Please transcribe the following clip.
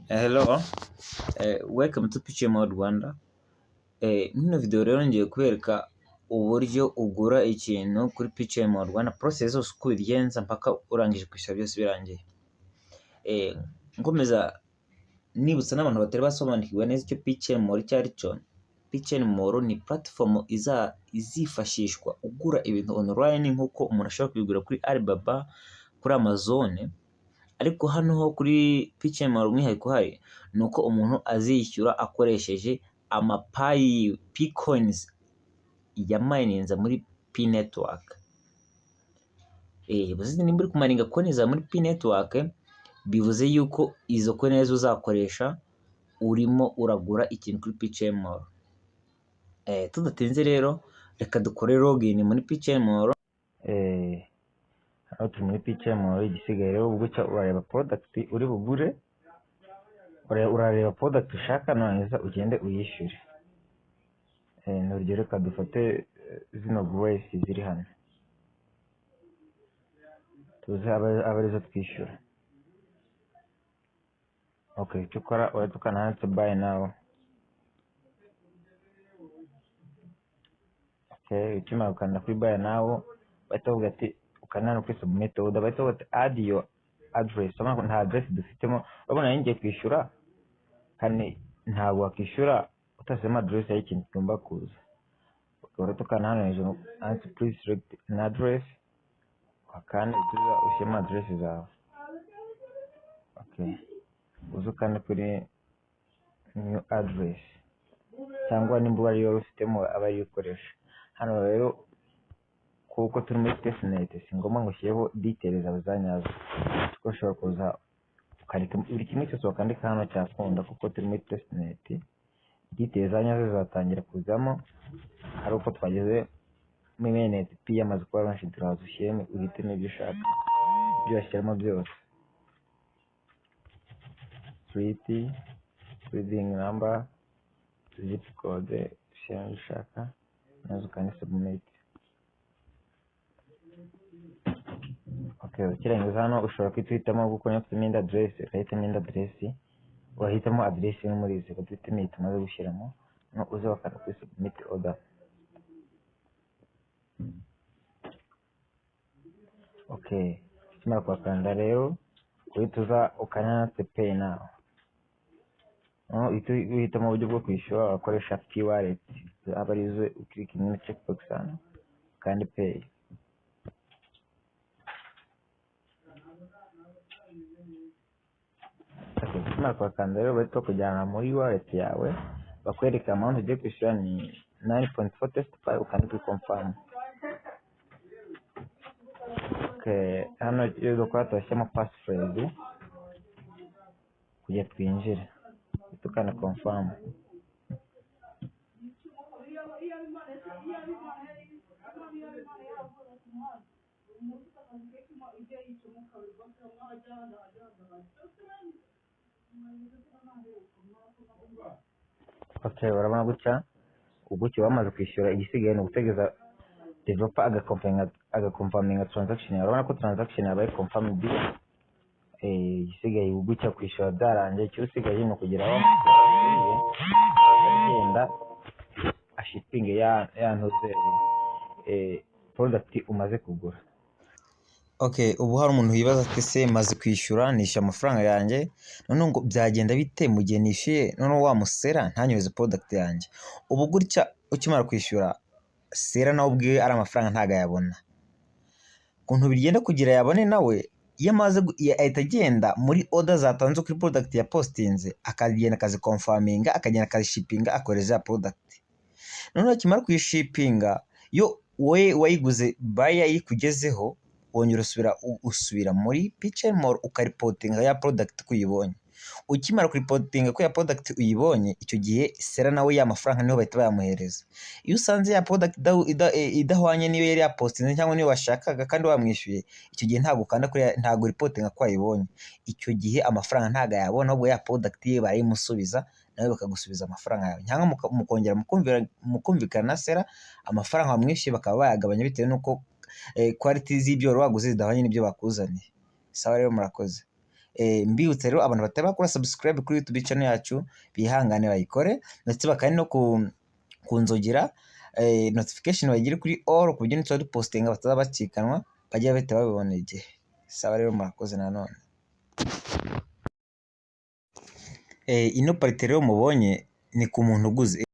Hello, welcome to PCM Rwanda. Muri video rero ngiye kubereka uburyo ugura ikintu kuri PCM Rwanda, process zose uko ubigenza mpaka urangije kwishyura byose birangiye. Nkomeza nibutsa n'abantu batari basobanukirwa neza icyo PCM icyo ari cyo. PCM ni platform izifashishwa ugura ibintu online nk'uko umuntu ashobora kubigura kuri Alibaba, kuri Amazon. Ariko hano ho kuri PCM umwihariko uhari ni uko umuntu azishyura akoresheje P-coins yamayininze muri P-network. Bivuze nimba uri kumaninga coins muri P-network, bivuze yuko izo coins uzakoresha urimo uragura ikintu kuri PCM. Tudatinze rero reka dukore login muri PCM. Aho turi muri PCM, igisigaye rero ubwo urareba product uri bugure, urareba product ushaka noneza ugende uyishyure. N'urugero reka dufate zino grace ziri hano, tuzi abarizo twishyura. Okay, icyo ukora uratukana handitse buy now. Okay, ukimara gukanda kuri buy now bahita bavuga ati ukanana kuri submit order, bahita bavuga ati add your address. Urabona nta address dufitemo, urabona ngiye kwishyura kandi ntabwo wakishyura utasema address y'ikintu tugomba kuza. Uratukana hano hejuru handitse please select an address, wakanda utuza ushyiramo address zawe. Okay, uzukane kuri new address cyangwa nimba ariyo ufitemo abayikoresha. Hano rero kuko turi muri testnet si ngombwa ngo ushyireho details zawe zanyazo, kuko ushobora kuza ukandika buri kimwe cyose wakandika hano cyakunda, kuko turi muri testnet. Details zanyazo zatangira kuzamo ari uko twageze muri mainnet P yamaze kuba benshi, turaza ushyiremo uhitemo ibyo ushaka, ibyo washyiramo byose. Street, building number, zip code, ushyiramo ibyo ushaka nazo ukandi submit. Okay, ukirangiza hano ushobora kwitamo gukora connect address, uhitamo address, wahitamo address yo muri izi uhitamo tumaze gushyiramo, no uze wakanda kuri submit order. Okay, kimara kwakanda rero uhita ukana pay now. Uhitamo uburyo bwo kwishyura, wakoresha P-wallet, aba arizo ukirika muri checkbox hano kandi pay. Kimara kwakanda rero bahita kujyana muri wallet yawe, bakwereka amount ugiye kwishyura ni 9.4 ukanda kuri confirm. Okay, hano rero kwa twashyamo passphrase kugira twinjire, tukana confirm. Okay, urabona gutya ubuki wamaze kwishyura, igisigaye ni ugutegeza developer agaconfirminga transaction. Urabona ko transaction yabaye confirmed. Igisigaye ubuki kwishyura byarangiye, cyo usigaye no kugeraho agenda shipping yantuze product umaze kugura. Okay, ubu hari umuntu wibaza ati se maze kwishyura nishyura amafaranga yanjye, none ngo byagenda bite mu gihe nishyuye none wamusera ntanyuze product yanjye? Ubu gutya ukimara kwishyura sera nawe ubwe ari amafaranga ntago yabona. Kuntu bigenda kugira yabone nawe yamaze ahita agenda muri order zatanzwe kuri product ya postinze, akagenda akazi confirminga, akagenda akazi shippinga, akoreza product. None akimara kuyishipinga yo we wayiguze buyer yikugezeho, wongera usubira muri PCM ukaripotinga ya product kuyibonye. Ukimara kuripotinga ko ya product uyibonye, icyo gihe sera nawe ya mafaranga niho bahita bayamuhereza. Iyo usanze ya product idahwanye niyo yari yapostinze cyangwa niyo washakaga kandi wamwishyuye, icyo gihe ntago ukanda kuri ntago reportinga ko ayibonye. Icyo gihe amafaranga ntago yabona, ubwo ya product ye barayimusubiza nawe bakagusubiza amafaranga yawe, cyangwa mukongera mukumvikana na sera amafaranga wamwishyuye bakaba bayagabanya bitewe nuko quality z'ibyo waguze zidahwanye n'ibyo bakuzaniye. Sawa rero murakoze. mbibutse rero abantu batari bakora subscribe kuri YouTube channel yacu bihangane bayikore, ndetse bakandi no kunzogera notification bayigire kuri all, ku buryo nitwa dupostinga bataza bacikanwa, bajya bahita babibona igihe. Saba rero murakoze nanone. Ino parite rero mubonye ni ku muntu uguze